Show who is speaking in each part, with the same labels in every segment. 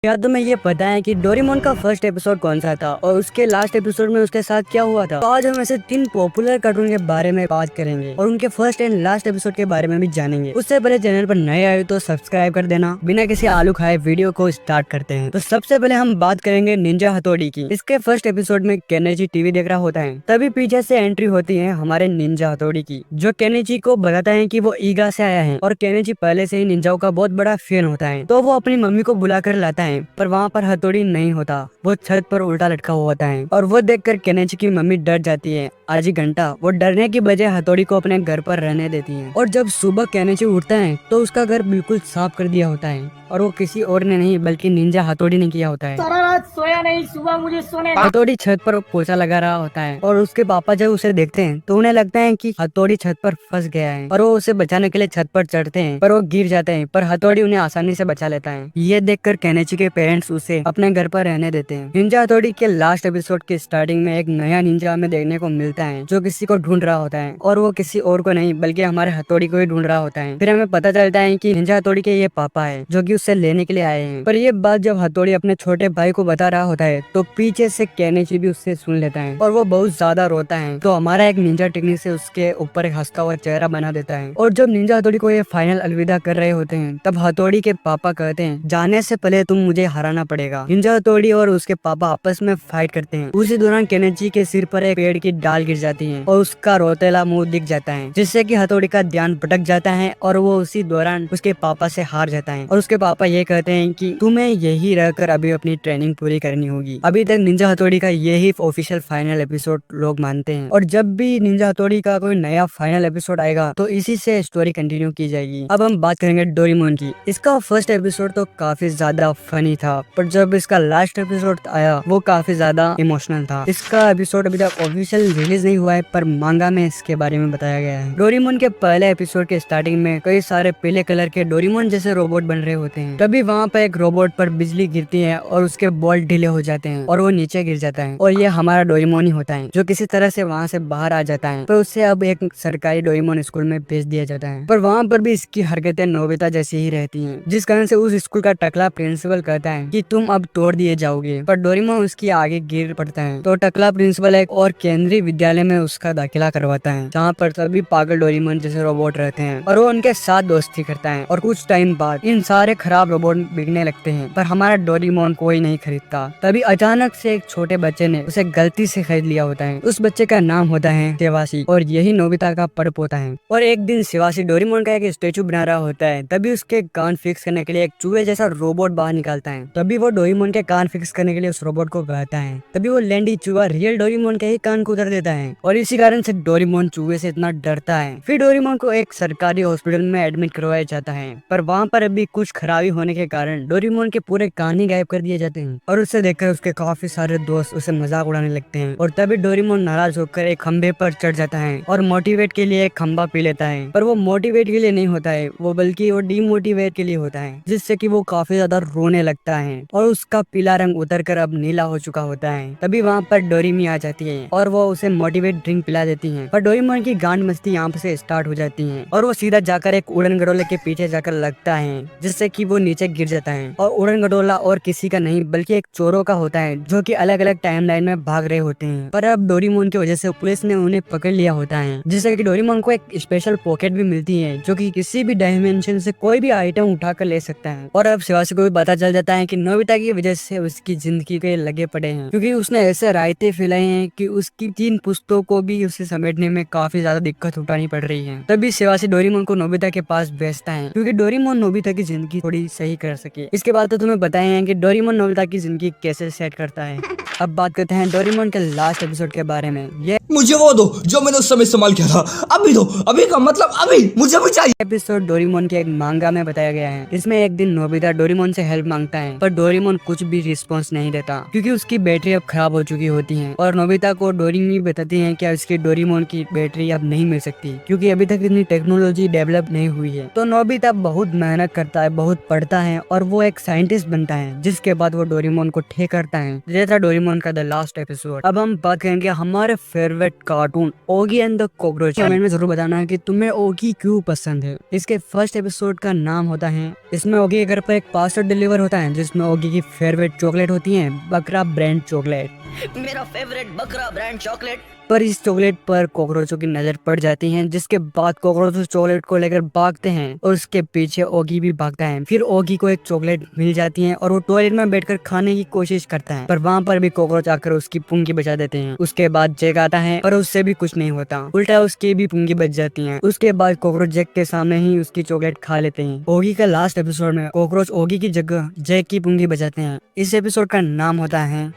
Speaker 1: क्या तुम्हें ये पता है कि डोरेमोन का फर्स्ट एपिसोड कौन सा था और उसके लास्ट एपिसोड में उसके साथ क्या हुआ था? तो आज हम ऐसे 3 पॉपुलर कार्टून के बारे में बात करेंगे और उनके फर्स्ट एंड लास्ट एपिसोड के बारे में भी जानेंगे। उससे पहले चैनल पर नए आए तो सब्सक्राइब कर देना। बिना किसी आलू खाए वीडियो को स्टार्ट करते हैं। तो सबसे पहले हम बात करेंगे निंजा हथौड़ी की। इसके फर्स्ट एपिसोड में केनेची टीवी देख रहा होता है, तभी पीछे से एंट्री होती है हमारे निंजा हथौड़ी की, जो केनेची को बताता है कि वो ईगा से आया है और केनेची पहले से ही निंजाओं का बहुत बड़ा फैन होता है। तो वो अपनी मम्मी को बुलाकर लाता है, पर वहाँ पर हथौड़ी नहीं होता, वो छत पर उल्टा लटका हुआ होता है। और वो देखकर केनेची की मम्मी डर जाती है। आधी घंटा वो डरने की बजाय हथौड़ी को अपने घर पर रहने देती है। और जब सुबह केनेची उठता है तो उसका घर बिल्कुल साफ कर दिया होता है, और वो किसी और ने नहीं बल्कि निंजा हथौड़ी ने किया होता है।
Speaker 2: सारा रात सोया नहीं, सुबह मुझे सोने नहीं।
Speaker 1: हथौड़ी छत पर पोछा लगा रहा होता है और उसके पापा जब उसे देखते हैं तो उन्हें लगता है कि हथौड़ी छत पर फंस गया है, और वो उसे बचाने के लिए छत पर चढ़ते हैं, पर वो गिर जाते हैं, पर हथौड़ी उन्हें आसानी से बचा लेता है। ये देखकर केनेची के पेरेंट्स उसे अपने घर पर रहने देते हैं। निंजा हथौड़ी के लास्ट एपिसोड के स्टार्टिंग में एक नया निंजा हमें देखने को मिलता है, जो किसी को ढूंढ रहा होता है, और वो किसी और को नहीं बल्कि हमारे हथौड़ी को ही ढूंढ रहा होता है। फिर हमें पता चलता है कि निंजा हथौड़ी के ये पापा है, जो कि उससे लेने के लिए आए हैं। पर ये बात जब हथौड़ी अपने छोटे भाई को बता रहा होता है तो पीछे से केनेची भी उससे सुन लेता है, और वो बहुत ज्यादा रोता है। तो हमारा एक निंजा टेक्निक से उसके ऊपर एक हंसता हुआ चेहरा बना देता है। और जब निंजा हथौड़ी को ये फाइनल अलविदा कर रहे होते हैं, तब हथौड़ी के पापा कहते हैं, जाने से पहले तुम मुझे हराना पड़ेगा। निंजा हथौड़ी और उसके पापा आपस में फाइट करते हैं। उसी दौरान केनेची के सिर पर एक पेड़ की डाल गिर जाती है और उसका रोतेला मुंह दिख जाता है, जिससे कि हथौड़ी का ध्यान भटक जाता है और वो उसी दौरान उसके पापा से हार जाता है। और उसके पापा ये कहते हैं कि तुम्हें यही रहकर अभी अपनी ट्रेनिंग पूरी करनी होगी। अभी तक निंजा हथौड़ी का यही ऑफिशियल फाइनल एपिसोड लोग मानते हैं, और जब भी निंजा हथौड़ी का कोई नया फाइनल एपिसोड आएगा तो इसी से स्टोरी कंटिन्यू की जाएगी। अब हम बात करेंगे डोरेमोन की। इसका फर्स्ट एपिसोड तो काफी ज्यादा फनी था, पर जब इसका लास्ट एपिसोड आया वो काफी ज्यादा इमोशनल था। इसका एपिसोड अभी तक ऑफिशियल रिलीज नहीं हुआ है, पर मांगा में इसके बारे में बताया गया है। डोरेमोन के पहले एपिसोड के स्टार्टिंग में कई सारे पीले कलर के डोरेमोन जैसे रोबोट बन रहे होते हैं। तभी वहाँ पर एक रोबोट पर बिजली गिरती है और उसके बॉल ढीले हो जाते हैं और वो नीचे गिर जाता है, और ये हमारा डोरेमोन ही होता है, जो किसी तरह से वहाँ से बाहर आ जाता है। पर उससे अब एक सरकारी डोरेमोन स्कूल में भेज दिया जाता है, पर वहाँ पर भी इसकी हरकतें नोबिता जैसी ही रहती हैं, जिस कारण से उस स्कूल का टकला प्रिंसिपल कहता है कि तुम अब तोड़ दिए जाओगे। पर डोरेमोन उसकी आगे गिर पड़ता है, तो टकला प्रिंसिपल एक और केंद्रीय विद्यालय में उसका दाखिला करवाता है, जहाँ पर सभी पागल डोरेमोन जैसे रोबोट रहते हैं, और वो उनके साथ दोस्ती करता है। और कुछ टाइम बाद इन सारे खराब रोबोट बिकने लगते हैं, पर हमारा डोरेमोन कोई नहीं खरीदता। तभी अचानक से एक छोटे बच्चे ने उसे गलती से खरीद लिया होता है। उस बच्चे का नाम होता है शिवासी, और यही नोबिता का पड़पोता है। और एक दिन शिवासी डोरेमोन का एक स्टेचू बना रहा होता है, तभी उसके कान फिक्स करने के लिए एक चूहे जैसा रोबोट बाहर निकालता है। तभी वो डोरेमोन के कान फिक्स करने के लिए उस रोबोट को कहता है। तभी वो लैंडी चूहा रियल डोरेमोन के ही कान को उतर देता है, और इसी कारण से डोरेमोन चूहे से इतना डरता है। फिर डोरेमोन को एक सरकारी हॉस्पिटल में एडमिट करवाया जाता है, पर वहाँ पर अभी कुछ खराबी होने के कारण डोरेमोन के पूरे कान ही गायब कर दिए जाते हैं। और उसे देखकर उसके काफी सारे दोस्त उसे मजाक उड़ाने लगते हैं, और तभी डोरेमोन नाराज होकर एक खंबे पर चढ़ जाता है और मोटिवेट के लिए एक खंबा पी लेता है। पर वो मोटिवेट के लिए नहीं होता है, वो बल्कि वो डीमोटिवेट के लिए होता है, जिससे कि वो काफी ज्यादा रोने लगता है और उसका पीला रंग उतर कर अब नीला हो चुका होता है। तभी वहाँ पर डोरेमी आ जाती है और वो उसे मोटिवेट ड्रिंक पिला देती है। पर डोरेमोन की गांड मस्ती यहाँ से स्टार्ट हो जाती है, और वो सीधा जाकर एक उड़न खटोले के पीछे जाकर लगता है, जिससे कि वो नीचे गिर जाता है। और उड़न खटोला और किसी का नहीं बल्कि एक चोरों का होता है, जो कि अलग अलग टाइमलाइन में भाग रहे होते हैं। पर अब डोरेमोन की वजह से पुलिस ने उन्हें पकड़ लिया होता है, जिससे कि डोरेमोन को एक स्पेशल पॉकेट भी मिलती है, जो कि किसी भी डायमेंशन से कोई भी आइटम उठाकर ले सकता है। और अब शिवासी को भी पता चल जाता है कि नोबिता की वजह से उसकी जिंदगी के लगे पड़े हैं, क्योंकि उसने ऐसे रायते फैलाए हैं कि उसकी 3 पुस्तकों को भी उसे समेटने में काफी ज्यादा दिक्कत उठानी पड़ रही है। तभी शिवासी डोरेमोन को नोबिता के पास भेजता है, क्योंकि डोरेमोन नोबिता की जिंदगी थोड़ी सही कर सके। इसके बाद तो तुम्हें बताए हैं कि डोरेमोन नोबिता की जिंदगी कैसे सेट करता है। अब बात करते हैं डोरेमोन के लास्ट एपिसोड के बारे में। ये
Speaker 3: मुझे वो दो जो मैंने उस समय इस्तेमाल किया था। अभी दो, अभी का मतलब अभी, मुझे भी चाहिए।
Speaker 1: एपिसोड डोरेमोन के एक मांगा में बताया गया है। इसमें एक दिन नोबिता डोरेमोन से हेल्प मांगता है, पर डोरेमोन कुछ भी रिस्पॉन्स नहीं देता, क्योंकि उसकी बैटरी अब खराब हो चुकी होती है। और नोबिता को डोरेमी बताती है कि उसकी डोरेमोन की बैटरी अब नहीं मिल सकती, क्योंकि अभी तक इतनी टेक्नोलॉजी डेवलप नहीं हुई है। तो नोबिता बहुत मेहनत करता है, बहुत पढ़ता है, और वो एक साइंटिस्ट बनता है, जिसके बाद वो डोरेमोन को ठीक करता है। जैसा डोरेमोन डोरेमोन का द लास्ट एपिसोड। अब हम बात करेंगे हमारे favourite cartoon Oggy and the cockroach. Comment में जरूर बताना है कि तुम्हें ओगी क्यों पसंद है। इसके फर्स्ट एपिसोड का नाम होता है, इसमें ओगी के घर पर एक पार्सल डिलीवर होता है जिसमें ओगी की फेवरेट चॉकलेट होती है, बकरा ब्रांड चॉकलेट।
Speaker 4: मेरा फेवरेट बकरा ब्रांड चॉकलेट।
Speaker 1: पर इस चॉकलेट पर कॉकरोचों की नजर पड़ जाती है, जिसके बाद कॉकरोच उस चॉकलेट को लेकर भागते हैं और उसके पीछे ओगी भी भागता है। फिर ओगी को एक चॉकलेट मिल जाती है और वो टॉयलेट में बैठकर खाने की कोशिश करता है, पर वहाँ पर भी कॉकरोच आकर उसकी पुंगी बचा देते हैं। उसके बाद जैक आता है पर उससे भी कुछ नहीं होता, उल्टा उसकी भी पुंगी बच जाती है। उसके बाद कॉकरोच जैक के सामने ही उसकी चॉकलेट खा लेते हैं। ओगी का लास्ट एपिसोड में कॉकरोच ओगी की जगह जैक की पुंगी बचाते हैं। इस एपिसोड का नाम होता है,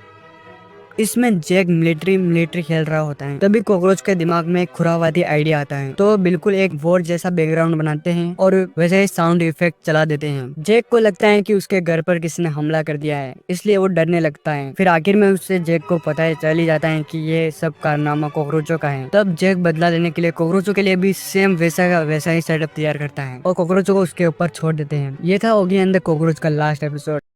Speaker 1: इसमें जैक मिलिट्री खेल रहा होता है, तभी कॉकरोच के दिमाग में एक खुरावाती आइडिया आता है, तो बिल्कुल एक वॉर जैसा बैकग्राउंड बनाते हैं और वैसे ही साउंड इफेक्ट चला देते हैं। जैक को लगता है कि उसके घर पर किसी ने हमला कर दिया है, इसलिए वो डरने लगता है। फिर आखिर में उससे जैक को पता चल ही जाता है कि ये सब कारनामा कॉकरोचों का है। तब जैक बदला लेने के लिए कॉकरोचों के लिए भी सेम वैसा का वैसा ही सेटअप तैयार करता है और कॉकरोचों को उसके ऊपर छोड़ देते हैं। ये था ओगी एंड द कॉकरोच का लास्ट एपिसोड।